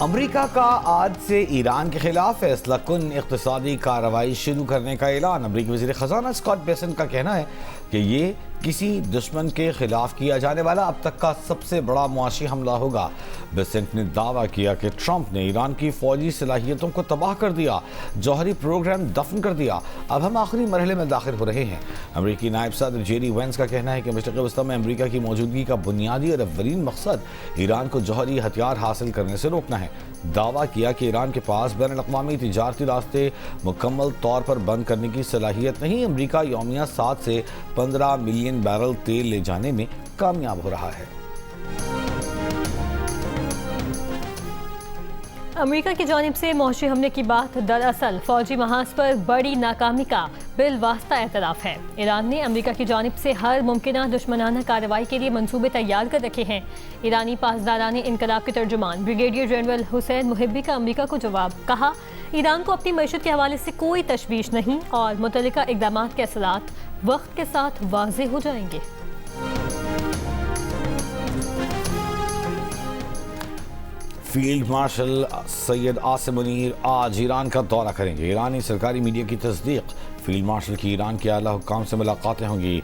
अमरीका का आज से ईरान के खिलाफ फैसला कुन इक़्तिसादी कार्रवाई शुरू करने का ऐलान। अमरीकी वज़ीर ख़ज़ाना स्कॉट बेसेंट का कहना है कि ये किसी दुश्मन के खिलाफ किया जाने वाला अब तक का सबसे बड़ा मुआशी हमला होगा। बेसेंट ने दावा किया कि ट्रंप ने ईरान की फौजी सलाहियतों को तबाह कर दिया, जौहरी प्रोग्राम दफन कर दिया। अब हम आखिरी मरहले में दाखिल हो रहे हैं। अमरीकी नायब सदर जेडी वेंस का कहना है कि मशरिक़ वस्ता में अमरीका की मौजूदगी का बुनियादी और अव्वलीन मकसद ईरान को जौहरी हथियार हासिल करने से रोकना है। दावा किया कि ईरान के पास बैनुल-अक़वामी तिजारती रास्ते मुकम्मल तौर पर बंद करने की सलाहियत नहीं। अमरीका यौमिया 7 से 15 मिलियन बैरल तेल ले जाने में कामयाब हो रहा है। अमेरिका की जानिब से मौशी हमले की बात दरअसल फौजी महाज पर बड़ी नाकामी का बिलवास्ता एतराफ़ है। ईरान ने अमेरिका की जानिब से हर मुमकिन दुश्मनाना कार्रवाई के लिए मंसूबे तैयार कर रखे हैं। ईरानी पासदारान इनकलाब के तर्जुमान ब्रिगेडियर जनरल हुसैन मुहिब्बी का अमेरिका को जवाब, कहा ईरान को अपनी मईशत के हवाले से कोई तशवीश नहीं और मुतल्लिका इक़दामात के असरात वक्त के साथ वाज़ेह हो जाएंगे। फील्ड मार्शल सैयद आसिम मुनीर आज ईरान का दौरा करेंगे। ईरानी सरकारी मीडिया की तस्दीक, फील्ड मार्शल की ईरान के आला हुक्काम से मुलाकातें होंगी।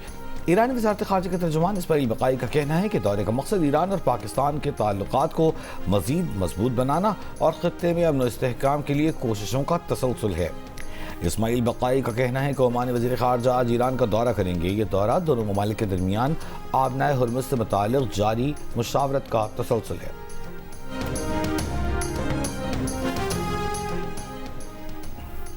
ईरानी वज़ारत ख़ारजा के तर्जुमान इसमाइल बक़ाई का कहना है कि दौरे का मकसद ईरान और पाकिस्तान के ताल्लुकात को मज़ीद मजबूत बनाना और ख़ित्ते में अमन व इस्तेहकाम के लिए कोशिशों का तसलसल है। इसमाइल बक़ाई का कहना है कि ओमानी वज़ीर ख़ारजा आज ईरान का दौरा करेंगे। ये दौरा दोनों ममालिक के दरमियान आबनाए हुर्मुज़ से मुताल्लिक़ जारी मुशावरत का तसलसल है।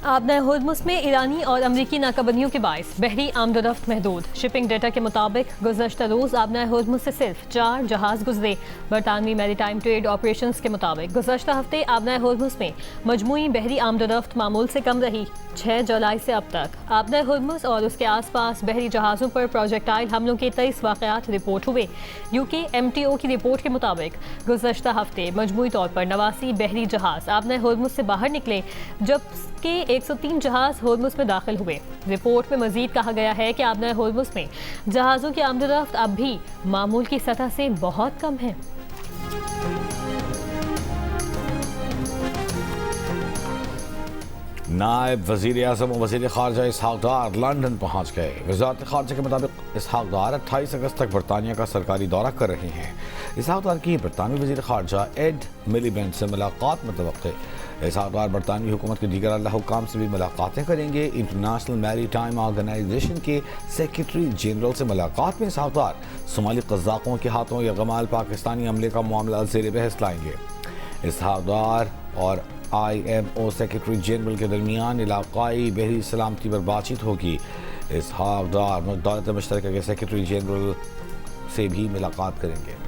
आबनाए हुर्मुज़ में ईरानी और अमरीकी नाकाबंदियों के बायस बहरी आमदोरफ्त महदूद। शिपिंग डेटा के मुताबिक गुज़श्ता रोज़ आबनाए हुर्मुज़ से सिर्फ 4 जहाज़ गुजरे। बरतानवी मैरीटाइम ट्रेड ऑपरेशंस के मुताबिक गुज़श्ता हफ्ते आबनाए हुर्मुज़ में मजमूई बहरी आमदोरफ्त मामूल से कम रही। 6 जुलाई से अब तक आबनाए हुर्मुज़ और उसके आस पास बहरी जहाज़ों पर प्रोजेक्टाइल हमलों के 23 वाक़यात रिपोर्ट हुए। UKMTO की रिपोर्ट के मुताबिक गुज़श्ता हफ्ते मजमूई तौर पर 89 बहरी जहाज़ आबनाए हुर्मुज़ से बाहर निकले, जबकि 103 जहाज़ हुर्मुज़ में दाखिल हुए। रिपोर्ट में मज़ीद कहा गया है कि आबनाए हुर्मुज़ में जहाज़ों की आमदोरफ्त अब भी मामूल की सतह से बहुत कम है। नायब वज़ीर आज़म और वज़ीर ख़ारजा इसहाक़ डार लंदन पहुँच गए। वज़ारत ख़ारजा के मुताबिक इसहाक़ डार 28 अगस्त तक बरतानिया का सरकारी दौरा कर रहे हैं। इसहाक़ डार की बरतानवी वज़ीर ख़ारजा एड मिलीबेंट से मुलाकात मुतवक्किल। इसहाक़ डार बरतानवी हुकूमत के दीगर आला हुक्काम से भी मुलाकातें करेंगे। इंटरनेशनल मैरीटाइम ऑर्गेनाइजेशन के सेक्रेटरी जनरल से मुलाकात में इसहाक़ डार सोमाली क़ज़्ज़ाक़ों के हाथों यरग़माल पाकिस्तानी हमले का मामला ज़ेर बहस लाएंगे। इसहाक़ डार और IMO सेक्रेटरी जनरल के दरमियान इलाक़ाई बहरी सलामती पर बातचीत होगी। इसहाक़ डार दौलत मुश्तरका के सेक्रेटरी जनरल से भी मुलाकात करेंगे।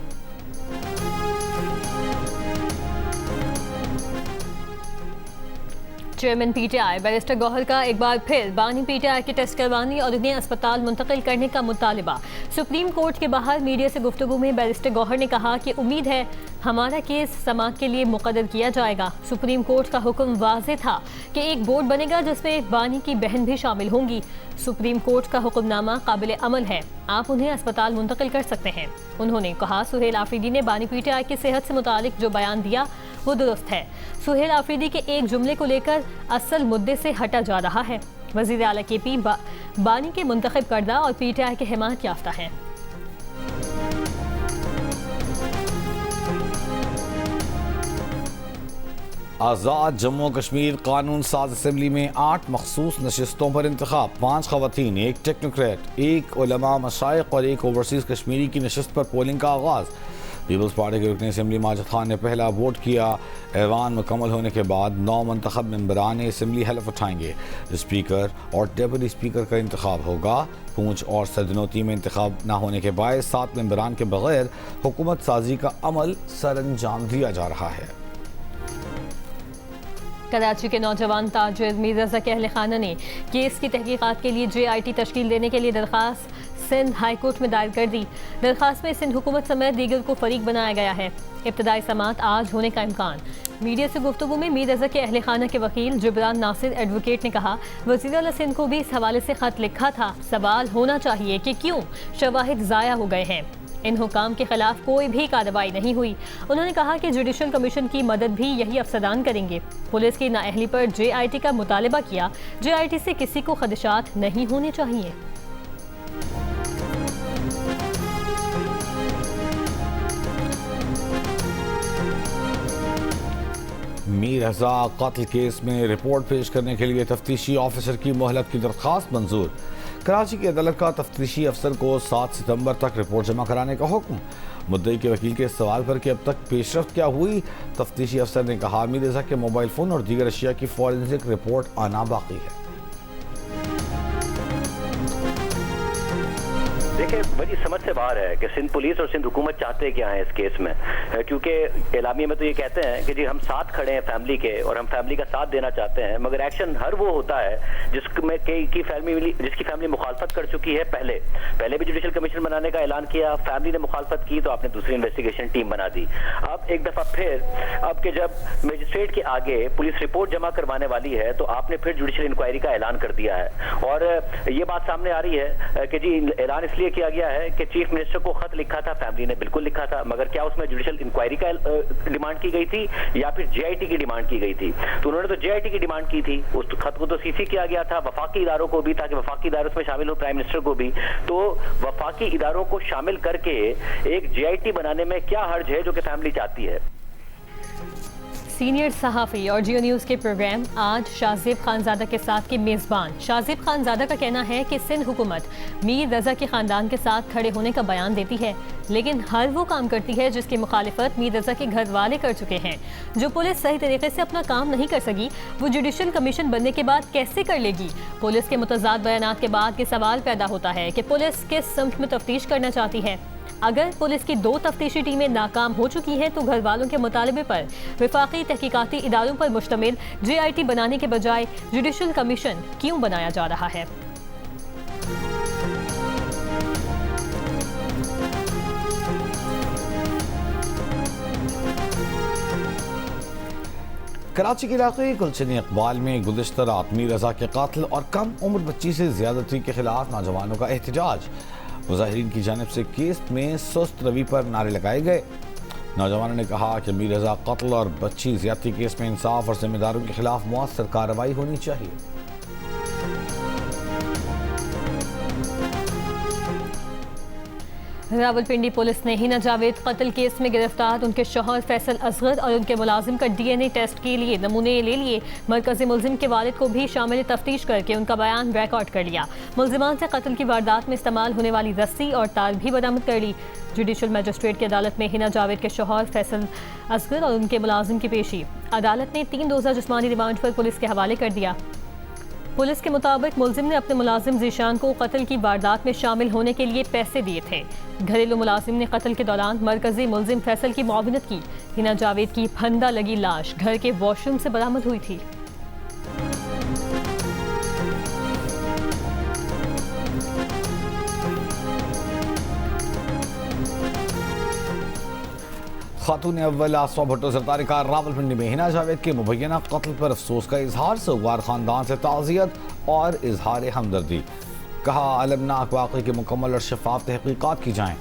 चेयरमैन PTI बैरिस्टर गौहर का एक बार फिर बानी PTI के टेस्ट करवाने और उन्हें अस्पताल मुंतकिल करने का मुतालिबा। सुप्रीम कोर्ट के बाहर मीडिया से गुफ्तगू में बैरिस्टर गौहर ने कहा कि उम्मीद है हमारा केस समाअत के लिए मुक़र्रर किया जाएगा। सुप्रीम कोर्ट का हुक्म वाज़ेह था कि एक बोर्ड बनेगा जिसमें बानी की बहन भी शामिल होंगी। सुप्रीम कोर्ट का हुक्मनामा काबिल अमल है, आप उन्हें अस्पताल मुंतकिल कर सकते हैं। उन्होंने कहा सुहेल आफरीदी ने बानी PTI की सेहत से मुतालिक जो बयान दिया वो दुरुस्त है। सुहेल आफरीदी के एक जुमले को लेकर असल मुद्दे से हटा जा रहा है। वज़ीर आला KP बानी के मुंतखब करदा और PTI के हिमायत याफ्ता हैं। आज़ाद जम्मू कश्मीर कानून साज असम्बली में 8 मखसूस नशिस्तों पर इंतखाब। 5 ख़वातीन, 1 टेक्नोक्रेट, 1 उलमा मशाइख और 1 ओवरसीज़ कश्मीरी की नशिस्त पर पोलिंग का आगाज़। पीपल्स पार्टी के रुकन असम्बली माजिद खान ने पहला वोट किया। ऐवान मुकम्मल होने के बाद 9 मंतखब मेंबरान असम्बली हलफ उठाएंगे। स्पीकर और डेप्यूटी स्पीकर का इंतखाब होगा। पूंछ और सदनोती में इंतखाब न होने के बायस 7 मेंबरान के बगैर हुकूमत साजी का अमल सर अंजाम दिया जा रहा है। कराची के नौजवान ताजिर मीर रज़ा के अहल खाना ने केस की तहकीकात के लिए JIT तश्कील देने के लिए दरख्वास्त सिंध हाई कोर्ट में दायर कर दी। दरख्वास्त में सिंध हुकूमत समेत दीगर को फरीक बनाया गया है। इब्तदाई समाअत आज होने का इम्कान। मीडिया से गुफ्तगू में मीर रज़ा के अहल खाना के वकील जिब्रान नासिर एडवोकेट ने कहा वज़ीर आला सिंध को भी इस हवाले से खत लिखा था। सवाल होना चाहिए कि क्यों शवाहिद ज़ाया हो गए हैं। इन हुकाम के खिलाफ कोई भी कार्रवाई नहीं हुई। उन्होंने कहा कि जुडिशल कमीशन की मदद भी यही अफसरान करेंगे। पुलिस की नाअहली पर JIT का मुतालबा किया। JIT से किसी को खदशात नहीं होने चाहिए। मीर रजा कत्ल केस में रिपोर्ट पेश करने के लिए तफ्तीशी ऑफिसर की मोहलत की दरख्वास्त मंजूर। कराची की अदालत का तफ्तीशी अफसर को 7 सितंबर तक रिपोर्ट जमा कराने का हुक्म। मुद्दई के वकील के सवाल पर कि अब तक पेशरफ्त क्या हुई, तफ्तीशी अफसर ने कहा मीर रजा के मोबाइल फ़ोन और दीगर अशिया की फॉरेंसिक रिपोर्ट आना बाकी है। देखिए, बड़ी समझ से बाहर है कि सिंध पुलिस और सिंध हुकूमत चाहते क्या है इस केस में, क्योंकि एलामिया में तो ये कहते हैं कि जी हम साथ खड़े हैं फैमिली के और हम फैमिली का साथ देना चाहते हैं, मगर एक्शन हर वो होता है जिसमें जिसकी फैमिली मुखालफत कर चुकी है। पहले भी जुडिशल कमीशन बनाने का ऐलान किया, फैमिली ने मुखालफत की तो आपने दूसरी इन्वेस्टिगेशन टीम बना दी। अब एक दफा फिर अब के जब मजिस्ट्रेट के आगे पुलिस रिपोर्ट जमा करवाने वाली है तो आपने फिर जुडिशल इंक्वायरी का ऐलान कर दिया है। और ये बात सामने आ रही है कि जी ऐलान इसलिए किया गया है कि चीफ मिनिस्टर को खत लिखा था, फैमिली ने बिल्कुल लिखा था, मगर क्या उसमें जुडिशल इंक्वायरी का डिमांड की गई थी या फिर JIT की डिमांड की गई थी? तो उन्होंने तो JIT की डिमांड की थी। उस खत को तो CC किया गया था वफाकी इदारों को भी, ताकि वफाकी इदारों में शामिल हो, प्राइम मिनिस्टर को भी। तो वफाकी इदारों को शामिल करके एक JIT बनाने में क्या हर्ज है जो कि फैमिली चाहती है? सीनियर सहाफ़ी और जियो न्यूज़ के प्रोग्राम आज शाहज़ेब खानज़ादा के साथ के मेज़बान। शाहज़ेब खानज़ादा का कहना है कि सिंध हुकूमत मीर रज़ा के ख़ानदान के साथ खड़े होने का बयान देती है, लेकिन हर वो काम करती है जिसकी मुखालिफत मीर रज़ा के घर वाले कर चुके हैं। जो पुलिस सही तरीके से अपना काम नहीं कर सकी, वो जुडिशल कमीशन बनने के बाद कैसे कर लेगी? पुलिस के मुतज़ाद बयानात के बाद ये सवाल पैदा होता है कि पुलिस किस सिमत में तफ्तीश करना चाहती है। अगर पुलिस की 2 तफ्तीशी टीमें नाकाम हो चुकी हैं तो घर वालों के मुतालबे पर विफाकी तहकीकाती इदारों पर मुश्तमिल JIT बनाने के बजाय जुडिशल कमीशन क्यों बनाया जा रहा है? कराची के इलाके गुलशन इकबाल में गुज़िश्ता रात मीर रज़ा के कातिल और कम उम्र बच्ची से ज्यादती के खिलाफ नौजवानों का एहतजाज। मुजाहिरीन की जानिब से केस में सुस्त रवि पर नारे लगाए गए। नौजवानों ने कहा कि मीर रज़ा कत्ल और बच्ची ज्यादती केस में इंसाफ और जिम्मेदारों के खिलाफ मुअस्सर कार्रवाई होनी चाहिए। रावलपिंडी पुलिस ने हिना जावेद कत्ल केस में गिरफ्तार उनके शौहर फैसल असगर और उनके मुलाजिम का DNA टेस्ट के लिए नमूने ले लिए। मरकजी मुलजिम के वालिद को भी शामिल तफ्तीश करके उनका बयान रिकॉर्ड कर लिया। मुलजिमान से कत्ल की वारदात में इस्तेमाल होने वाली रस्सी और तार भी बरामद कर ली। जुडिशल मजिस्ट्रेट की अदालत में हिना जावेद के शौहर फैसल असगर और उनके मुलाजिम की पेशी। अदालत ने 3 रोज़ा जिस्मानी रिमांड पर पुलिस के हवाले कर दिया। पुलिस के मुताबिक मुलजिम ने अपने मुलाजिम जीशान को कत्ल की वारदात में शामिल होने के लिए पैसे दिए थे। घरेलू मुलाजिम ने कत्ल के दौरान मरकजी मुलजिम फैसल की मुआवनत की। हिना जावेद की फंदा लगी लाश घर के वॉशरूम से बरामद हुई थी। खातून अव्वल आसमा भुट्टो जरदारी का रावलपिंडी में हिना जावेद के मुबैना कत्ल पर अफसोस का इजहार। सोगवार खानदान से ताज़ियत और इजहार हमदर्दी। कहा अलमनाक वाक़े की मुकम्मल और शफाफ तहकीकात की जाएँ,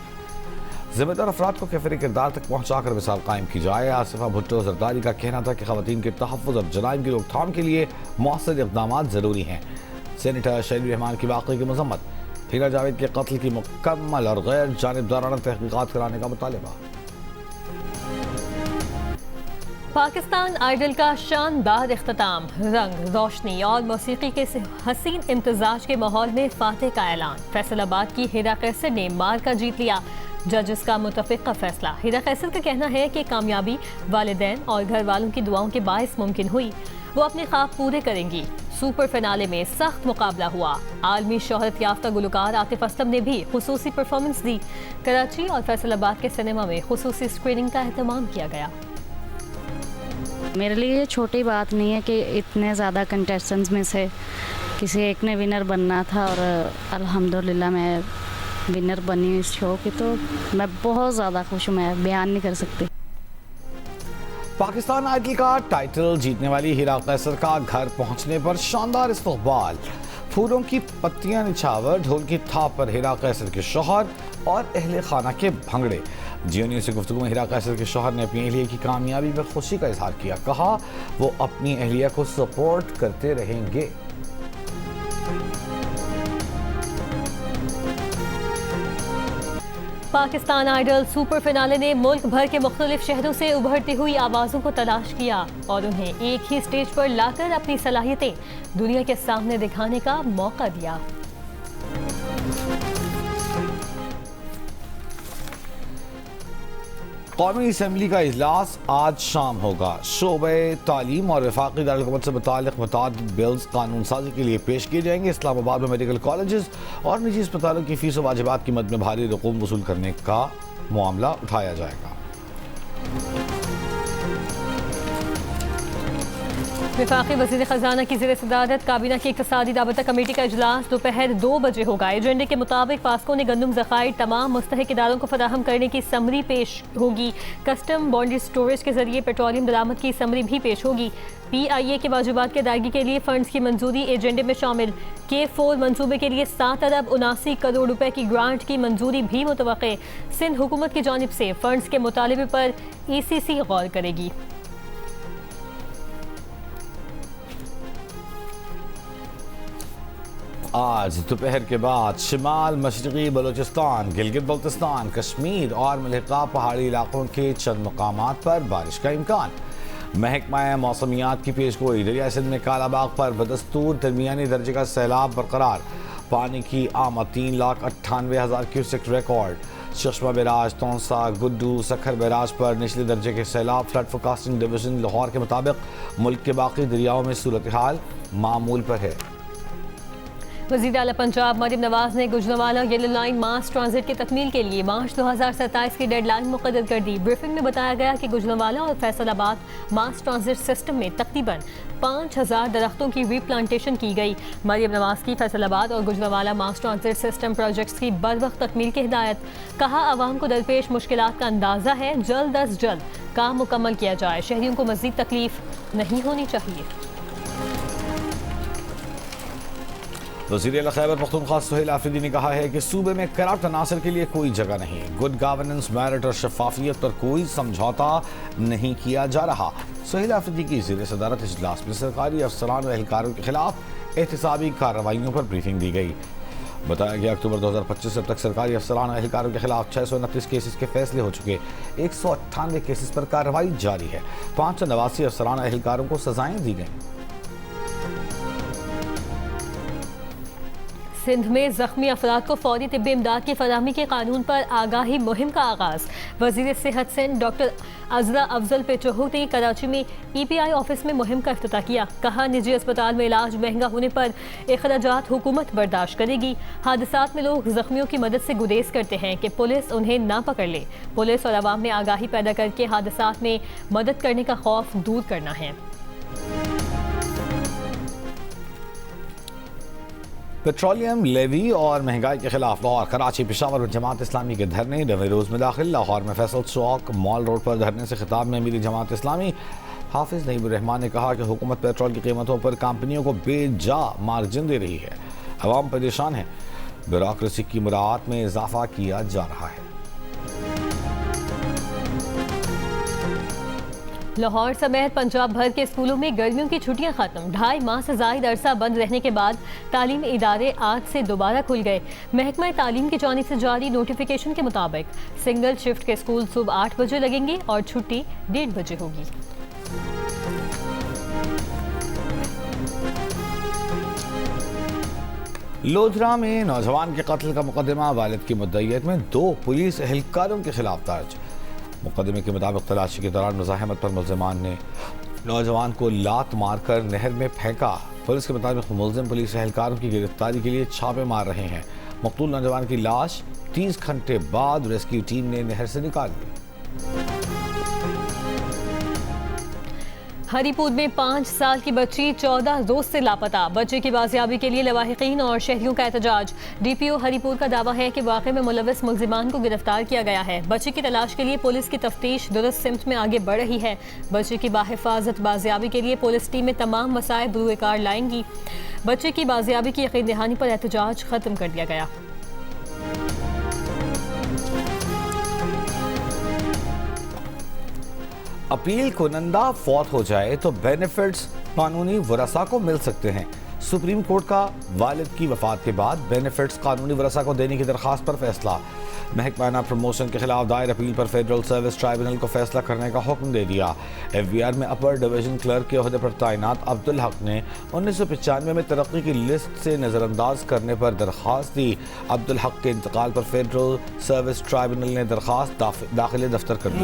जिम्मेदार अफराद को कैफरी किरदार तक पहुँचा कर मिसाल कायम की जाए। आसिफा भुट्टो जरदारी का कहना था कि ख़वातीन के तहफ़्फ़ुज़ और जराइम की रोकथाम के लिए मौसर इक़दाम ज़रूरी हैं। सेनेटर शरीफ रहमान की वाक़े की मज़म्मत। हिना जावेद के कत्ल की मुकम्मल और गैर जानिबदाराना तहकीकात कराने का मुतालबा। पाकिस्तान आइडल का शानदार इख्तिताम, रंग रोशनी और मौसीकी के हसीन इम्तजाज के माहौल में फातेह का ऐलान। फैसलाबाद की हिरा कैसर ने मार्का जीत लिया। जजेस का मुतफ़िक़ा फैसला। हिरा कैसर का कहना है कि कामयाबी वालिदैन और घर वालों की दुआओं के बायस मुमकिन हुई। वो अपने ख्वाब पूरे करेंगी। सुपर फिनाले में सख्त मुकाबला हुआ। आलमी शोहरत याफ्ता गुलकार आतिफ असलम ने भी खुसूसी परफॉर्मेंस दी। कराची और फैसलाबाद के सिनेमा में खुसूसी स्क्रीनिंग का एहतमाम किया गया। मेरे लिए ये छोटी बात नहीं है कि इतने ज़्यादा कंटेस्टेंट्स में से किसी एक ने विनर बनना था और अल्हम्दुलिल्लाह मैं विनर बनी इस शो की, तो मैं बहुत ज़्यादा खुश हूँ, मैं बयान नहीं कर सकती। पाकिस्तान आइडल का टाइटल जीतने वाली हिरा कैसर का घर पहुंचने पर शानदार इस्तकबाल। फूलों की पत्तियां निछावर, ढोल की थाप पर हीरा कैसर के शौहर और अहले खाना के भंगड़े। जियो न्यूज़ से गुफ्तगू में हीरा कैसर के शौहर ने अपनी अहलिया की कामयाबी पर खुशी का इजहार किया। कहा वो अपनी अहलिया को सपोर्ट करते रहेंगे। पाकिस्तान आइडल सुपर फिनाले ने मुल्क भर के मुख्तलिफ शहरों से उभरती हुई आवाज़ों को तलाश किया और उन्हें एक ही स्टेज पर लाकर अपनी सलाहियतें दुनिया के सामने दिखाने का मौका दिया। कौमी असम्बली का इजलास आज शाम होगा। शोबे तालीम और वफाकी दारकूमत से मुताल्लिक़ मुतअद्दिद बिल्स कानून साजी के लिए पेश किए जाएंगे। इस्लामाबाद में मेडिकल कॉलेजेस और निजी अस्पतालों की फीस और वाजिबात की मद में भारी रकूम वसूल करने का मामला उठाया जाएगा। वफाकी वज़ीर ख़ज़ाना की ज़ेर सदारत काबीना की इक़्तिसादी राबता कमेटी का इजलास दोपहर 2 बजे होगा। एजेंडे के मुताबिक पास्को ने गंदम ज़खायर तमाम मुस्तहिक इदारों को फराहम करने की समरी पेश होगी। कस्टम बॉन्ड स्टोरेज के जरिए पेट्रोलियम दरामद की समरी भी पेश होगी। PIA के वाजिबात की अदायगी के लिए फंड्स की मंजूरी एजेंडे में शामिल। K4 मनसूबे के लिए 7 अरब 79 करोड़ रुपए की ग्रांट की मंजूरी भी मुतवक्के। सिंध हुकूमत की जानिब से फंड्स के मुतालबे पर ECC गौर करेगी। आज दोपहर के बाद शिमाल मशरक़ी बलूचिस्तान, गिलगित बल्तिस्तान, कश्मीर और मलहका पहाड़ी इलाकों के चंद मकामात पर बारिश का इम्कान। महकमा मौसमियात की पेशगोई। दरिया सिंध में कालाबाग पर बदस्तूर दरमियानी दर्जे का सैलाब बरकरार। पानी की आमद 3,98,000 क्यूसेक रिकॉर्ड। चश्मा बैराज, तौसा, गुड्डू, सखर बैराज पर निचले दर्जे के सैलाब। फ्लड फोरकास्टिंग डिवीजन लाहौर के मुताबिक मुल्क के बाकी दरियाओं में सूरत हाल मामूल पर है। वज़ीर आला पंजाब मरियम नवाज ने गुजरांवाला येलो लाइन मास ट्रांजिट की तकमील के लिए मार्च 2027 की डेडलाइन मुक़र्रर कर दी। ब्रीफिंग में बताया गया कि गुजरांवाला और फैसलाबाद मास ट्रांजिट सिस्टम में तकरीबन 5,000 दरख्तों की रीप्लांटेशन की गई। मरियम नवाज की फैसलाबाद और गुजरांवाला मास ट्रांजिट सिस्टम प्रोजेक्ट्स की बरवक्त तकमील की हिदायत। कहा आवाम को दरपेश मुश्किलात का अंदाज़ा है, जल्द अज जल्द काम मुकम्मल किया जाए। शहरियों को मज़ीद तकलीफ नहीं होनी चाहिए। वज़ीर आला खैबर पख्तूनख्वा सुहेल आफरीदी ने कहा है कि सूबे में करप्ट अनासर के लिए कोई जगह नहीं। गुड गवर्नेंस, मेरिट और शफाफियत पर कोई समझौता नहीं किया जा रहा। सुहेल आफरीदी की ज़ेर सदारत इजलास में सरकारी अफसरान व एहलकारों के खिलाफ एहतसाबी कार्रवाइयों पर ब्रीफिंग दी गई। बताया गया अक्टूबर 2025 से अब तक सरकारी अफसरान और एहलकारों के खिलाफ 629 केसेस के फैसले हो चुके। 198 केसेस पर कार्रवाई जारी है। 589 अफसरान और एहलकारों को सजाएं दी गई। सिंध में जख्मी अफराद को फौरी तिब्बी इमदाद की फराहमी के कानून पर आगाही मुहिम का आगाज़। वज़ीर सेहत सिंध डॉक्टर अज़रा अफजल पेचोहू ने कराची में EPI ऑफिस में मुहिम का इफ्तिताह किया। कहा निजी अस्पताल में इलाज महंगा होने पर अखराजात हुकूमत बर्दाश्त करेगी। हादसात में लोग जख्मियों की मदद से गुरेज करते हैं कि पुलिस उन्हें ना पकड़ ले। पुलिस और आवाम में आगाही पैदा करके हादसात में मदद करने का खौफ दूर करना है। पेट्रोलियम लेवी और महंगाई के खिलाफ लाहौर, कराची, पेशावर और जमात इस्लामी के धरने नवे रोज़ में दाखिल। लाहौर में फैसल चौक मॉल रोड पर धरने से खिताब में अमीर जमात इस्लामी हाफिज नईमुर रहमान ने कहा कि हुकूमत पेट्रोल की कीमतों पर कंपनियों को बेजा मार्जिन दे रही है। अवाम परेशान है। ब्यूरोक्रेसी की मुराआत में इजाफा किया जा रहा है। लाहौर समेत पंजाब भर के स्कूलों में गर्मियों की छुट्टियां खत्म। 2.5 माह से जायद अरसा बंद रहने के बाद तालीमी इदारे आज से दोबारा खुल गए। महकमा तालीम की जानिब से जारी नोटिफिकेशन के मुताबिक सिंगल शिफ्ट के स्कूल सुबह 8 बजे लगेंगे और छुट्टी 1:30 बजे होगी। लोधरा में नौजवान के कत्ल का मुकदमा वालिद की मुद्दईयत में 2 पुलिस एहलकारों के खिलाफ दर्ज। मुकदमे के मुताबिक तलाशी के दौरान मुज़ाहमत पर मुलजिमान ने नौजवान को लात मारकर नहर में फेंका। पुलिस के मुताबिक मुलजिम पुलिस एहलकारों की गिरफ्तारी के लिए छापे मार रहे हैं। मकतूल नौजवान की लाश 30 घंटे बाद रेस्क्यू टीम ने नहर से निकाल ली। हरिपुर में 5 साल की बच्ची 14 रोज से लापता। बच्चे की बाजियाबी के लिए लवाहिकीन और शहरियों का एहतजाज। डीपीओ हरिपुर का दावा है कि वाक़े में मुलव्वस मुल्जिमान को गिरफ्तार किया गया है। बच्चे की तलाश के लिए पुलिस की तफ्तीश दुरुस्त सिमत में आगे बढ़ रही है। बच्चे की बाहिफाजत बाजियाबी के लिए पुलिस टीमें तमाम वसाइल बरूए कार लाएंगी। बच्चे की बाजियाबी की यकीन दहानी पर एहतजाज खत्म कर दिया गया। अपील कुनंदा फौत हो जाए तो बेनिफिट्स कानूनी वरसा को मिल सकते हैं। सुप्रीम कोर्ट का वालिद की वफात के बाद बेनिफिट्स कानूनी वरसा को देने की दरख्वास्त पर फैसला। महकमाना प्रमोशन के खिलाफ दायर अपील पर फेडरल सर्विस ट्राइब्यूनल को फैसला करने का हुक्म दे दिया। एफबीआर में अपर डिवीजन क्लर्क के ओहदे पर तैनात अब्दुल हक ने 1995 में तरक्की की लिस्ट से नज़रअंदाज करने पर दरख्वास्त दी। अब्दुल हक के इंतकाल पर फेडरल सर्विस ट्राइब्यूनल ने दरख्वास्त दाखिले दफ्तर कर दी।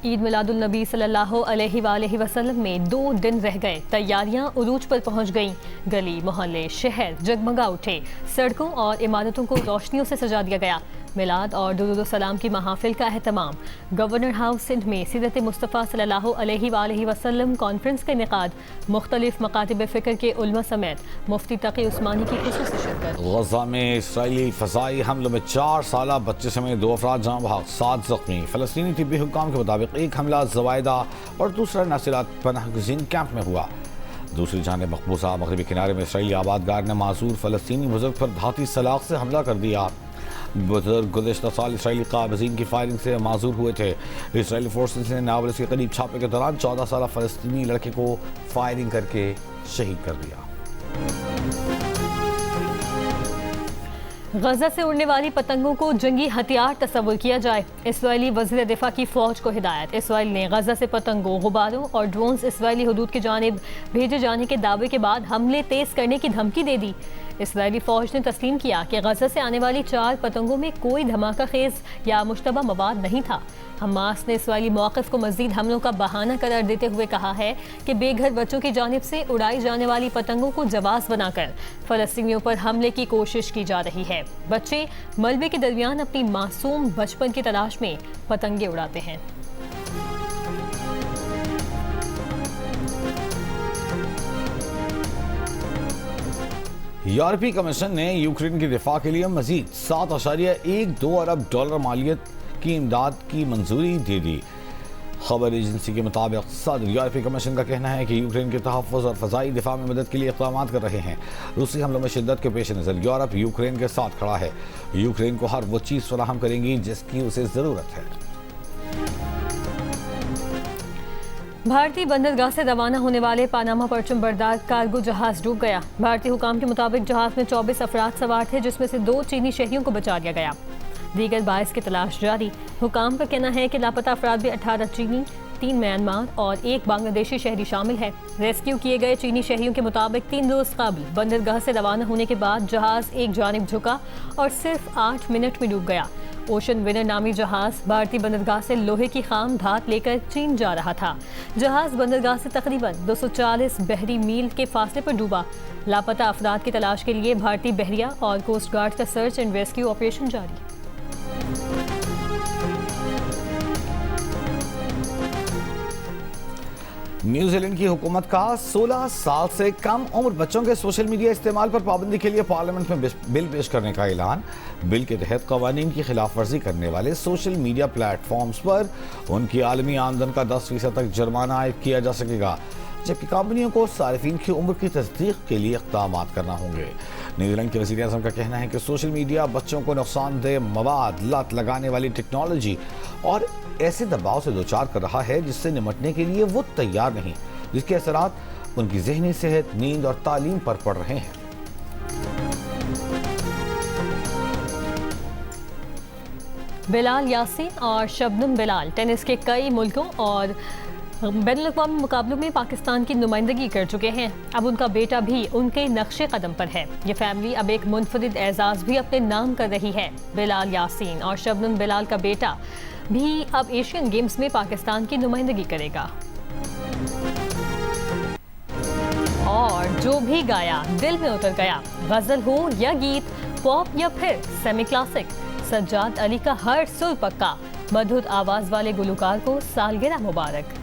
ईद मिलादुल नबी सल्लल्लाहु अलैहि वसल्लम में 2 दिन रह गए। तैयारियां उरूज पर पहुंच गईं। गली मोहल्ले शहर जगमगा उठे। सड़कों और इमारतों को रोशनियों से सजा दिया गया। मिलाद और दुरूद सलाम की महाफिल का अहतमाम। गवर्नर हाउस सिंध में सीरत मुस्तफ़ा सल्लल्लाहु अलैहि वसल्लम कॉन्फ्रेंस का इनेकाद। मुख्तलिफ मकातिब फ़िक्र के उलमा समेत मुफ्ती तकी उस्मानी की खुसूसी शिरकत। गज़ा में इसराइली फ़ज़ाई हमलों में 4 साला बच्चे समेत 2 अफराद जाँ बहक, 7 ज़ख्मी। फ़लस्तीनी तिब्बी हुक्काम के मुताबिक एक हमला ज़वायदा और दूसरा नासिरात पनाह गुज़ीन कैंप में हुआ। दूसरी जानिब मकबूसा मगरबी किनारे में इसराइली आबादगार ने मासूर फ़लस्तीनी बुजुर्ग पर धाती सलाख से हमला कर दिया। बुजुर्ग गुज़श्ता साल इसराइली काबज़ीन की फायरिंग से माजूर हुए थे। इसराइली फोर्सेस ने नावल्स के करीब छापे के दौरान 14 साला फ़लस्तीनी लड़के को फायरिंग करके शहीद कर दिया। गजा से उड़ने वाली पतंगों को जंगी हथियार तस्वुर किया जाए। इसराइली वज़ीर दिफा की फौज को हिदायत। इसराइल ने गजा से पतंगों, गुब्बारों और ड्रोन्स इसराइली हुदूद की जानिब भेजे जाने के दावे के बाद हमले तेज करने की धमकी दे दी। इसराइली फौज ने तस्लीम किया कि गजा से आने वाली 4 पतंगों में कोई धमाका खेज या मुश्तबा मवाद नहीं था। हमास ने इसराइली मौक़िफ़ को मज़ीद हमलों का बहाना करार देते हुए कहा है कि बेघर बच्चों की जानिब से उड़ाई जाने वाली पतंगों को जवाज़ बनाकर फ़लस्तीनियों पर हमले की कोशिश की जा रही है। बच्चे मलबे के दरमियान अपनी मासूम बचपन की तलाश में पतंगे उड़ाते हैं। यूरोपीय कमीशन ने यूक्रेन की दिफा के लिए मजीद 7.12 अरब डॉलर मालियत की इमदाद की मंजूरी दे दी। खबर एजेंसी के मुताबिक सदर यूरोपीय कमीशन का कहना है कि यूक्रेन के तहफ़्फ़ुज़ और फ़ज़ाई दिफा में मदद के लिए इक़दाम कर रहे हैं। रूसी हमलों में शिद्दत के पेश नज़र यूरोप यूक्रेन के साथ खड़ा है। यूक्रेन को हर वो चीज़ फराहम करेंगी जिसकी उसे ज़रूरत है। भारतीय बंदरगाह से रवाना होने वाले पानामा परचम बरदार कार्गो जहाज डूब गया। भारतीय हुकाम के मुताबिक जहाज में 24 अफराद सवार थे, जिसमें से 2 चीनी शहरियों को बचा लिया गया। दीगर 22 की तलाश जारी। हुकाम का कहना है कि लापता अफराद में 18 चीनी, 3 म्यांमार और 1 बांग्लादेशी शहरी शामिल है। रेस्क्यू किए गए चीनी शहरियों के मुताबिक 3 रोज कबल बंदरगाह से रवाना होने के बाद जहाज एक जानिब झुका और सिर्फ 8 मिनट में डूब गया। ओशन विनर नामी जहाज भारतीय बंदरगाह से लोहे की खाम धात लेकर चीन जा रहा था। जहाज बंदरगाह से तकरीबन 240 बहरी मील के फासले पर डूबा। लापता अफराद की तलाश के लिए भारतीय बहरिया और कोस्ट गार्ड का सर्च एंड रेस्क्यू ऑपरेशन जारी। न्यूजीलैंड की हुकूमत का 16 साल से कम उम्र बच्चों के सोशल मीडिया इस्तेमाल पर पाबंदी के लिए पार्लियामेंट में बिल पेश करने का ऐलान। बिल के तहत कवानीन की खिलाफ वर्जी करने वाले सोशल मीडिया प्लेटफॉर्म्स पर उनकी आलमी आमदन का 10% तक जुर्माना आयद किया जा सकेगा, जबकि कंपनियों को सारिफीन की उम्र की तस्दीक के लिए इक़दाम करना होंगे। न्यूजीलैंड के वज़ीर आज़म का कहना है कि सोशल मीडिया बच्चों को नुकसानदेह मवाद, लत लगाने वाली टेक्नोलॉजी और ऐसे दबाव से दो चार कर रहा है जिससे निपटने के लिए वो तैयार नहीं, जिसके असरात उनकी ज़हनी सेहत, नींद और तालीम पर पड़ रहे हैं। बिलाल यासीन और शबनम बिलाल टेनिस के कई मुल्कों और बैनुल-अक़वामी मुकाबलों में पाकिस्तान की नुमाइंदगी कर चुके हैं। अब उनका बेटा भी उनके नक्शे कदम पर है। ये फैमिली अब एक मुनफरिद एजाज़ भी अपने नाम कर रही है। बिलाल यासीन और शबनम बिलाल का बेटा भी अब एशियन गेम्स में पाकिस्तान की नुमाइंदगी करेगा। और जो भी गाया दिल में उतर गया, गजल हो या गीत, पॉप या फिर सेमी क्लासिक, सज्जाद अली का हर सुर पक्का। मधुर आवाज वाले गुलकार को सालगिरह मुबारक।